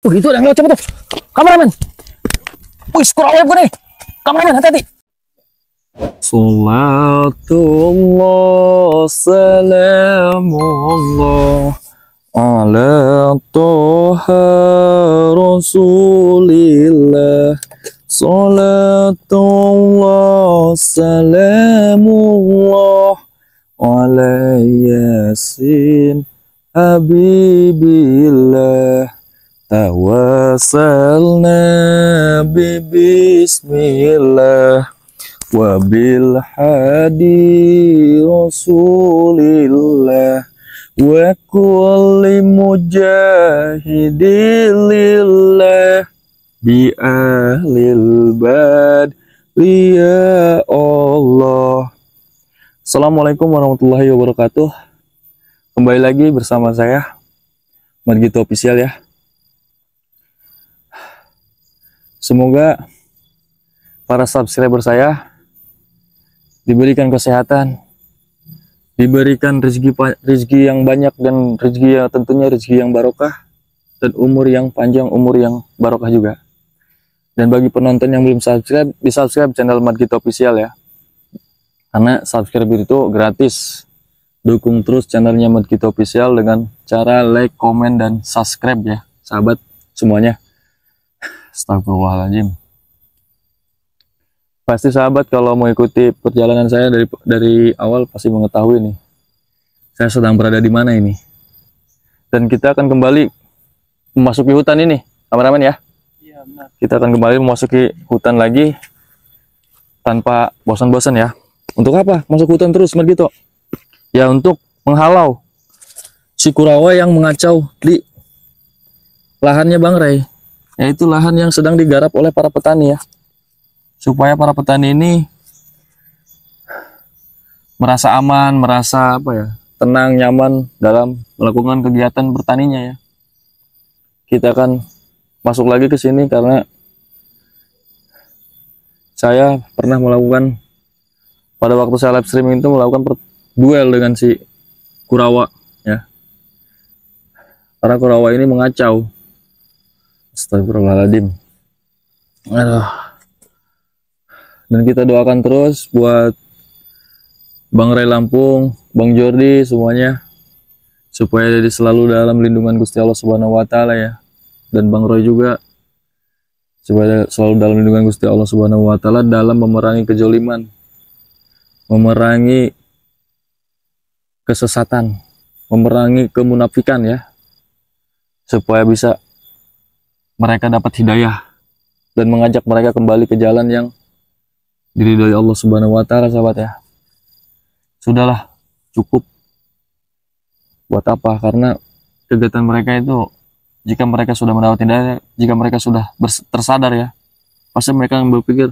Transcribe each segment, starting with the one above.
Itu ada yang lewat, cepet tuh. Kameramen. Wih, kurang aja nih. Kameramen, hati-hati. Salatullah, salamullah ala toha rasulillah. Salatullah, salamullah ala yasin habibillah. Tawassalna bismillah wabil hadi rasulillah wa kulli mujahidilillah bi ahlil bad ya Allah. Assalamualaikum warahmatullahi wabarakatuh. Kembali lagi bersama saya Mat Gito Official ya. Semoga para subscriber saya diberikan kesehatan, diberikan rezeki yang banyak, dan rezeki yang tentunya rezeki yang barokah, dan umur yang panjang, umur yang barokah juga. Dan bagi penonton yang belum subscribe, di subscribe channel Mat Gito Official ya, karena subscribe itu gratis. Dukung terus channelnya Mat Gito Official dengan cara like, komen, dan subscribe ya sahabat semuanya. Astagfirullahaladzim. Pasti sahabat kalau mau ikuti perjalanan saya dari awal pasti mengetahui nih saya sedang berada di mana ini. Dan kita akan kembali memasuki hutan ini, kameramen ya. Iya, benar. Kita akan kembali memasuki hutan lagi tanpa bosan-bosan ya. Untuk apa masuk hutan terus, Mat Gito? Ya untuk menghalau si Kurawa yang mengacau di lahannya Bang Ray. Yaitu lahan yang sedang digarap oleh para petani ya, supaya para petani ini merasa aman, merasa tenang, nyaman dalam melakukan kegiatan bertaninya ya. Kita akan masuk lagi ke sini karena saya pernah melakukan, pada waktu saya live streaming itu, melakukan duel dengan si Kurawa ya. Para Kurawa ini mengacau. Astagfirullahaladzim. Aduh. Dan kita doakan terus buat Bang Ray Lampung, Bang Jordi semuanya, supaya jadi selalu dalam lindungan Gusti Allah Subhanahu wa taala ya. Dan Bang Roy juga supaya selalu dalam lindungan Gusti Allah Subhanahu wa taala dalam memerangi kejoliman, memerangi kesesatan, memerangi kemunafikan ya. Supaya bisa mereka dapat hidayah dan mengajak mereka kembali ke jalan yang diridhoi Allah Subhanahu wa taala sahabat ya. Sudahlah, cukup. Buat apa? Karena kegiatan mereka itu, jika mereka sudah mendapat hidayah, jika mereka sudah tersadar ya, pasti mereka akan berpikir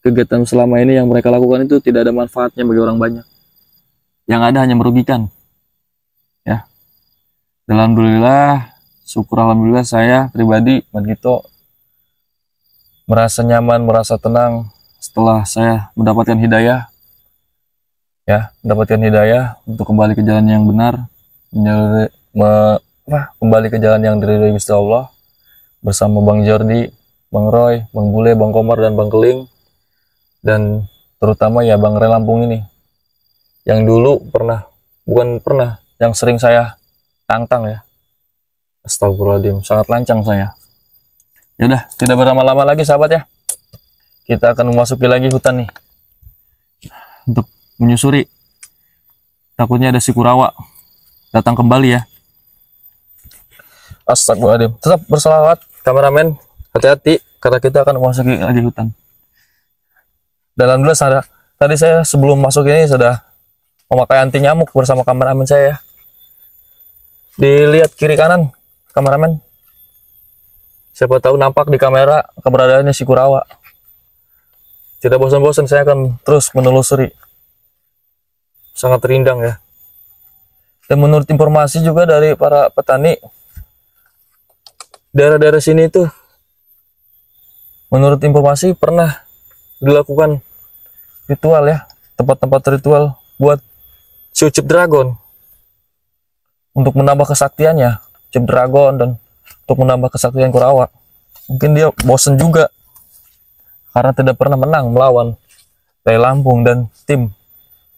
kegiatan selama ini yang mereka lakukan itu tidak ada manfaatnya bagi orang banyak. Yang ada hanya merugikan. Ya. Alhamdulillah, syukur alhamdulillah saya pribadi Mat Gito merasa nyaman, merasa tenang setelah saya mendapatkan hidayah ya, mendapatkan hidayah untuk kembali ke jalan yang benar, kembali ke jalan yang diridhoi Gusti Allah bersama Bang Jordi, Bang Roy, Bang Bule, Bang Komar, dan Bang Keling, dan terutama ya Bang Ray Lampung ini yang dulu yang sering saya tantang ya. Astagfirullahaladzim, sangat lancang saya. Yaudah, tidak berlama-lama lagi sahabat ya. Kita akan memasuki lagi hutan nih untuk menyusuri. Takutnya ada si Kurawa datang kembali ya. Astagfirullahaladzim. Tetap berselawat kameramen, hati-hati karena kita akan memasuki lagi hutan. Dan alhamdulillah tadi saya sebelum masuk ini sudah memakai anti nyamuk bersama kameramen saya. Dilihat kiri kanan kameramen, siapa tahu nampak di kamera keberadaannya si Kurawa. Tidak bosan-bosan saya akan terus menelusuri. Sangat rindang ya. Dan menurut informasi juga dari para petani, daerah-daerah sini tuh, menurut informasi pernah dilakukan ritual ya, tempat-tempat ritual buat si Ucup Dragon untuk menambah kesaktiannya, Ucup Dragon, dan untuk menambah kesaktian Kurawa. Mungkin dia bosen juga karena tidak pernah menang melawan Ray Lampung dan tim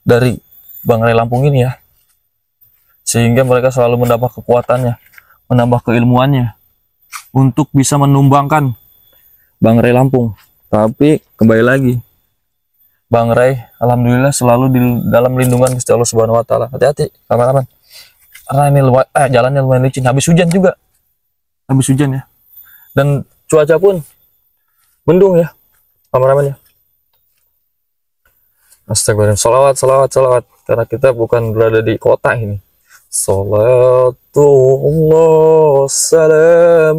dari Bang Ray Lampung ini ya. Sehingga mereka selalu menambah kekuatannya, menambah keilmuannya untuk bisa menumbangkan Bang Ray Lampung. Tapi kembali lagi, Bang Ray alhamdulillah selalu di dalam lindungan Gusti Allah Subhanahu wa taala. Hati-hati kameramen. Karena ini jalannya lumayan licin, habis hujan juga. Habis hujan ya. Dan cuaca pun mendung ya, kameramen ya. Astagfirullah, salawat, salawat, salawat. Karena kita bukan berada di kota ini. Salatullah, salamullah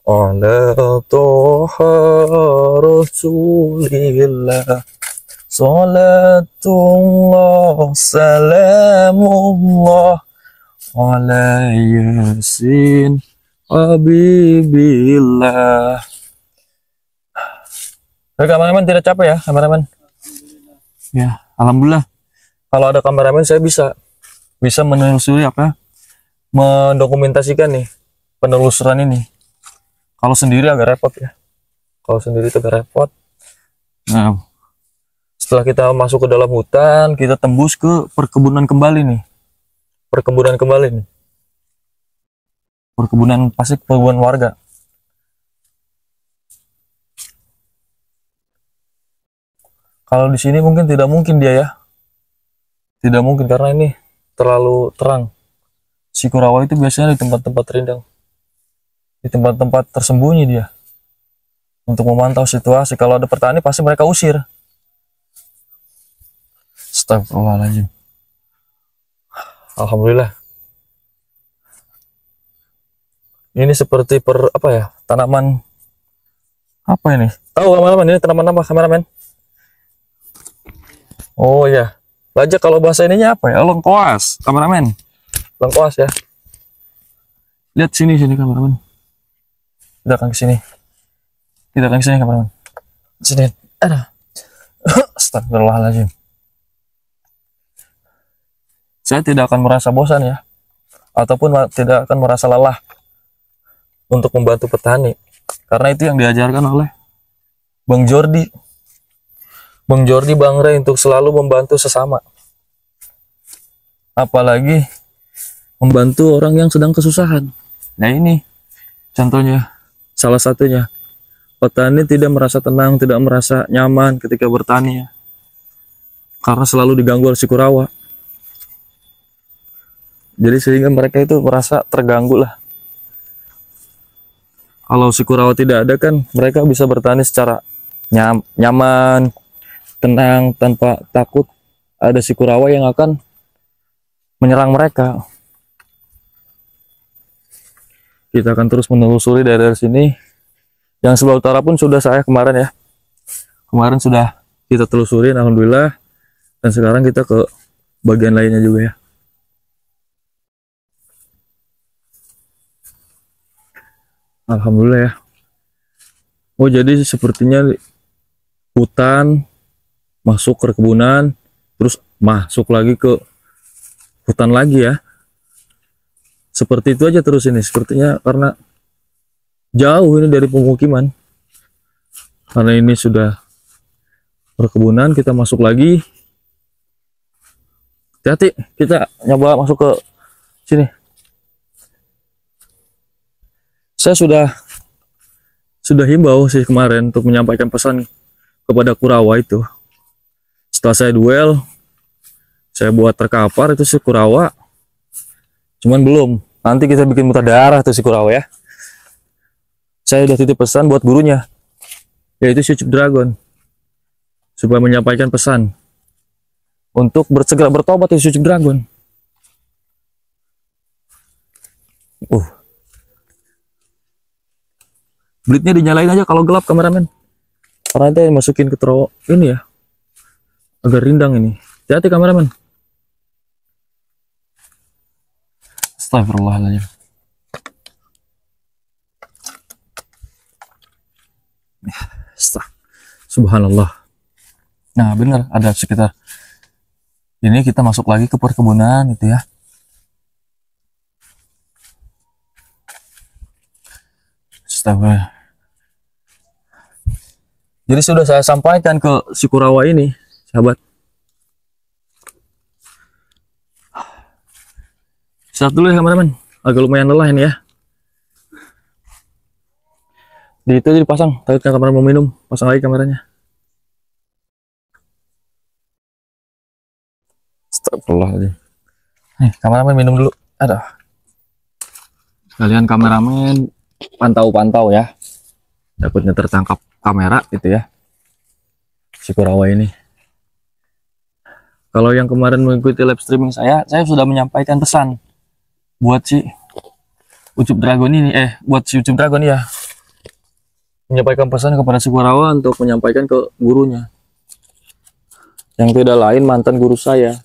ala toha rasulillah. Salatullah, salamullah ala yasin habibillah. Kameramen tidak capek ya, kameramen? Ya, alhamdulillah. Kalau ada kameramen saya bisa menelusuri mendokumentasikan nih penelusuran ini. Kalau sendiri agak repot ya. Kalau sendiri itu agak repot. Nah, setelah kita masuk ke dalam hutan, kita tembus ke perkebunan kembali nih. Perkebunan kembali nih. Perkebunan, pasti perkebunan warga. Kalau di sini mungkin tidak mungkin dia ya. Tidak mungkin karena ini terlalu terang. Si Kurawa itu biasanya di tempat-tempat rindang. Di tempat-tempat tersembunyi dia. Untuk memantau situasi. Kalau ada petani pasti mereka usir. Astagfirullahaladzim. Alhamdulillah. Ini seperti tanaman apa ini? Tahu kameramen, ini tanaman apa kameramen? Oh ya, bajak kalau bahasa ininya apa ya? Lengkoas, kameramen. Lengkoas ya. Lihat sini kameramen. Kita akan ke sini. Kita akan ke sini kameramen. Sini. Ada. Astagfirullahaladzim. Saya tidak akan merasa bosan ya, ataupun tidak akan merasa lelah untuk membantu petani, karena itu yang diajarkan oleh Bang Jordi. Bang Jordi, Bang Ray untuk selalu membantu sesama. Apalagi membantu orang yang sedang kesusahan. Nah ini contohnya, salah satunya. Petani tidak merasa tenang, tidak merasa nyaman ketika bertani ya. Karena selalu diganggu oleh si Kurawa. Jadi sehingga mereka itu merasa terganggu lah. Kalau si Kurawa tidak ada kan mereka bisa bertani secara nyaman, tenang, tanpa takut ada si Kurawa yang akan menyerang mereka. Kita akan terus menelusuri dari sini. Yang sebelah utara pun sudah saya kemarin ya. Kemarin sudah kita telusuri, alhamdulillah. Dan sekarang kita ke bagian lainnya juga ya. Alhamdulillah ya. Oh jadi sepertinya hutan masuk ke perkebunan, terus masuk lagi ke hutan lagi ya. Seperti itu aja terus ini. Sepertinya karena jauh ini dari pemukiman. Karena ini sudah perkebunan, kita masuk lagi. Hati-hati, kita nyoba masuk ke sini. Saya sudah himbau sih kemarin untuk menyampaikan pesan kepada Kurawa itu. Setelah saya duel, saya buat terkapar itu si Kurawa. Cuman belum. Nanti kita bikin muntah darah tuh si Kurawa ya. Saya udah titip pesan buat gurunya, yaitu Syucuk Dragon, supaya menyampaikan pesan untuk segera bertobat di Syucuk Dragon. Blitnya dinyalain aja kalau gelap kameramen. Karena nanti masukin ke terowongan ini ya. Agak rindang ini. Hati-hati kameramen. Astagfirullahaladzim. Subhanallah. Nah bener, ada sekitar ini. Kita masuk lagi ke perkebunan itu ya. Astaga. Jadi sudah saya sampaikan ke si Kurawa ini, sahabat. Istirahat dulu ya teman-teman. Agak lumayan lelah ini ya. Di itu dipasang, tarik ke kamera mau minum, pasang lagi kameranya. Astagfirullah. Nih, kameramen minum dulu. Ada. Kalian kameramen pantau-pantau ya. Takutnya tertangkap kamera gitu ya. Si Kurawa ini. Kalau yang kemarin mengikuti live streaming saya sudah menyampaikan pesan buat si Ucup Dragon ini, buat si Ucup Dragon ya. Menyampaikan pesan kepada si Kurawa untuk menyampaikan ke gurunya. Yang tidak lain mantan guru saya.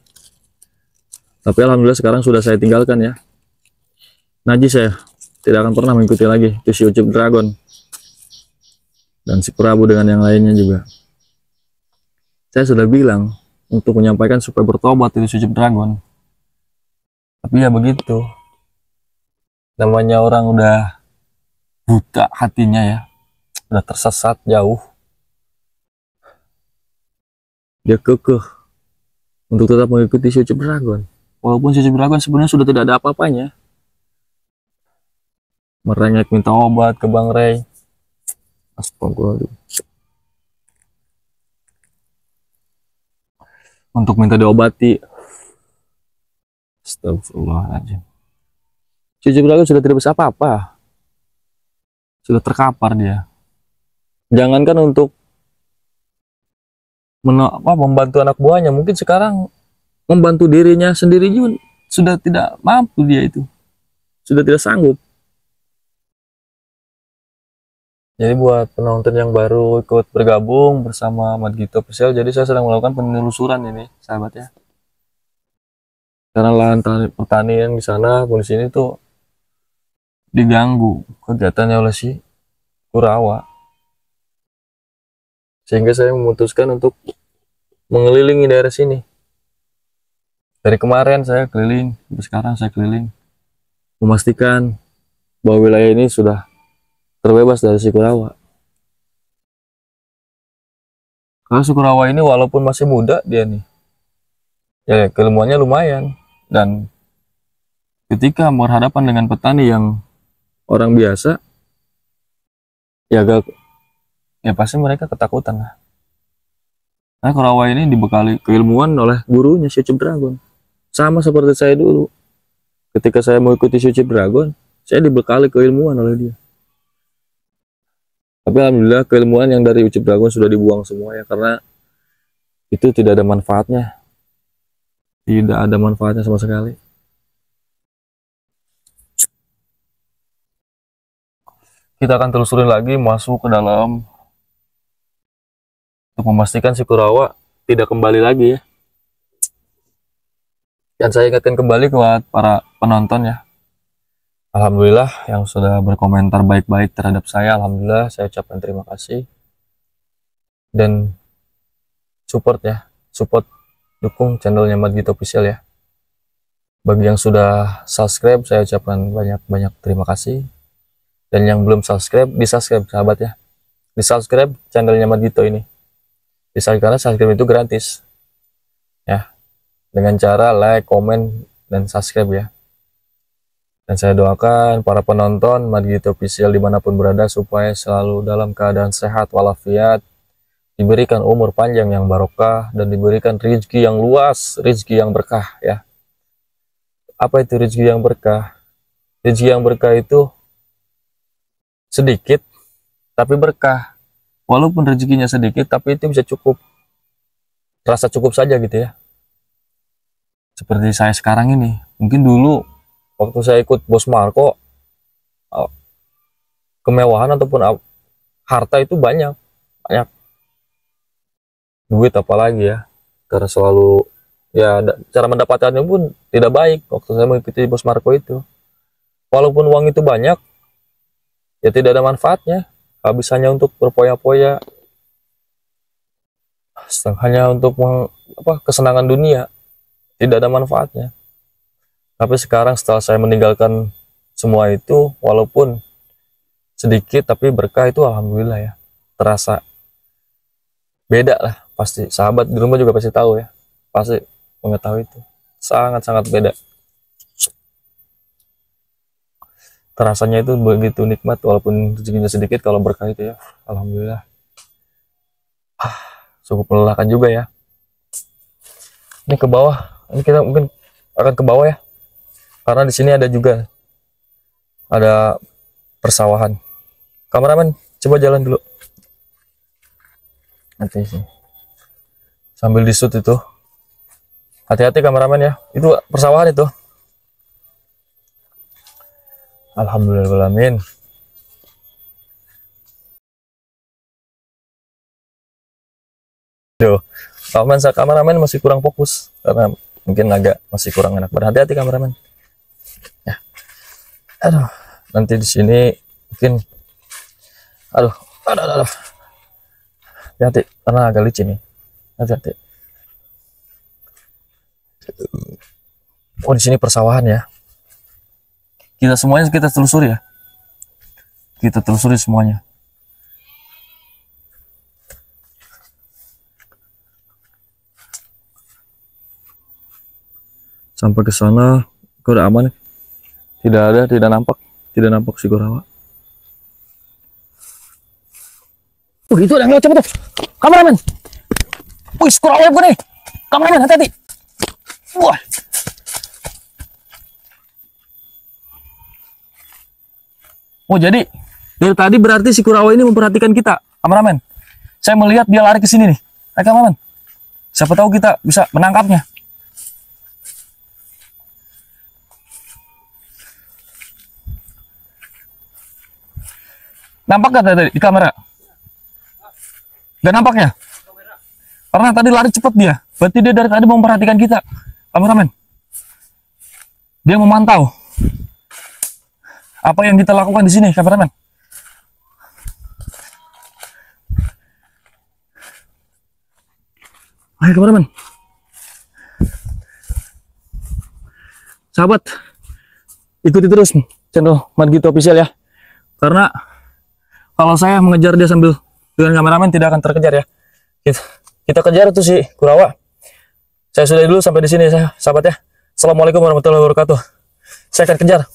Tapi alhamdulillah sekarang sudah saya tinggalkan ya. Najis saya tidak akan pernah mengikuti lagi itu si Ucup Dragon. Dan si Prabu dengan yang lainnya juga. Saya sudah bilang untuk menyampaikan supaya bertobat itu si Ucup Dragon. Tapi ya begitu. Namanya orang udah buta hatinya ya. Udah tersesat jauh. Dia kekeh untuk tetap mengikuti si Ucup Dragon. Walaupun si Ucup Dragon sebenarnya sudah tidak ada apa-apanya. Merengek minta obat ke Bang Ray. Astagfirullah. Untuk minta diobati. Astagfirullahaladzim. Si Ucup Dragon sudah tidak bisa apa-apa. Sudah terkapar dia. Jangankan untuk membantu anak buahnya, mungkin sekarang membantu dirinya sendiri juga sudah tidak mampu dia itu. Sudah tidak sanggup. Jadi buat penonton yang baru ikut bergabung bersama Madgito Official, jadi saya sedang melakukan penelusuran ini, sahabat ya. Karena lahan pertanian di sana pun di sini tuh diganggu kegiatannya oleh si Kurawa. Sehingga saya memutuskan untuk mengelilingi daerah sini. Dari kemarin saya keliling, sampai sekarang saya keliling, memastikan bahwa wilayah ini sudah terbebas dari si Kurawa. Karena si Kurawa ini walaupun masih muda dia nih, ya keilmuannya lumayan. Dan ketika berhadapan dengan petani yang orang biasa, ya pasti mereka ketakutan lah. Nah, Kurawa ini dibekali keilmuan oleh gurunya si Ucup Dragon. Sama seperti saya dulu. Ketika saya mengikuti si Ucup Dragon, saya dibekali keilmuan oleh dia. Tapi alhamdulillah keilmuan yang dari Ucup Dragon sudah dibuang semua ya, karena itu tidak ada manfaatnya. Tidak ada manfaatnya sama sekali. Kita akan telusurin lagi, masuk ke dalam untuk memastikan si Kurawa tidak kembali lagi ya. Dan saya ingatkan kembali buat para penonton ya. Alhamdulillah yang sudah berkomentar baik-baik terhadap saya, alhamdulillah saya ucapkan terima kasih. Dan support ya, support dukung channelnya Madgito Official ya. Bagi yang sudah subscribe saya ucapkan banyak-banyak terima kasih. Dan yang belum subscribe, di-subscribe sahabat ya. Di-subscribe channelnya Madgito ini. Karena subscribe itu gratis ya, dengan cara like, komen, dan subscribe ya. Dan saya doakan para penonton Madgito Official dimanapun berada supaya selalu dalam keadaan sehat walafiat, diberikan umur panjang yang barokah, dan diberikan rezeki yang luas, rezeki yang berkah ya. Apa itu rezeki yang berkah? Rezeki yang berkah itu sedikit tapi berkah. Walaupun rezekinya sedikit, tapi itu bisa cukup. Rasa cukup saja gitu ya. Seperti saya sekarang ini. Mungkin dulu, waktu saya ikut Bos Marco, kemewahan ataupun harta itu banyak. Duit apalagi ya. Karena selalu, ya cara mendapatkannya pun tidak baik. Waktu saya mengikuti Bos Marco itu. Walaupun uang itu banyak, ya tidak ada manfaatnya. Habis hanya untuk berpoya-poya, hanya untuk kesenangan dunia, tidak ada manfaatnya. Tapi sekarang setelah saya meninggalkan semua itu, walaupun sedikit tapi berkah itu alhamdulillah ya. Terasa beda lah pasti. Sahabat di rumah juga pasti tahu ya. Pasti mengetahui itu. Sangat-sangat beda. Terasanya itu begitu nikmat walaupun rezekinya sedikit, kalau berkah itu ya. Alhamdulillah. Cukup melelahkan juga ya. Ini ke bawah. Ini kita mungkin akan ke bawah ya. Karena di sini ada juga ada persawahan. Kameramen, coba jalan dulu. Nanti sih. Sambil disut itu. Hati-hati kameramen ya. Itu persawahan itu. Alhamdulillahirrahmanirrahim. Tuh, kameramen masih kurang fokus karena mungkin agak masih kurang enak. Berhati-hati kameramen. Ya. Aduh, nanti di sini mungkin aduh. Hati-hati karena agak licin nih. Hati-hati. Oh, di sini persawahan ya. Kita semuanya kita telusuri ya. Kita telusuri semuanya. Sampai ke sana, udah aman. Tidak nampak si Kurawa. Itu ada yang lewat, cepet tuh. Kameramen. Wih, Kurawa gue nih. Kameramen, hati-hati. Wah. Oh, jadi dari tadi berarti si Kurawa ini memperhatikan kita, kameramen. Saya melihat dia lari ke sini nih. Ayo, kameramen. Siapa tahu kita bisa menangkapnya. Nampak gak tadi di kamera? Gak nampak ya? Karena tadi lari cepat dia. Berarti dia dari tadi memperhatikan kita, kameramen. Dia memantau apa yang kita lakukan di sini, kameramen. Ayo, kameramen. Sahabat, ikuti terus channel Margito Official ya. Karena kalau saya mengejar dia sambil dengan kameramen tidak akan terkejar ya. Kita kejar tuh si Kurawa. Saya sudah dulu sampai di sini, sahabat ya. Assalamualaikum warahmatullahi wabarakatuh. Saya akan kejar.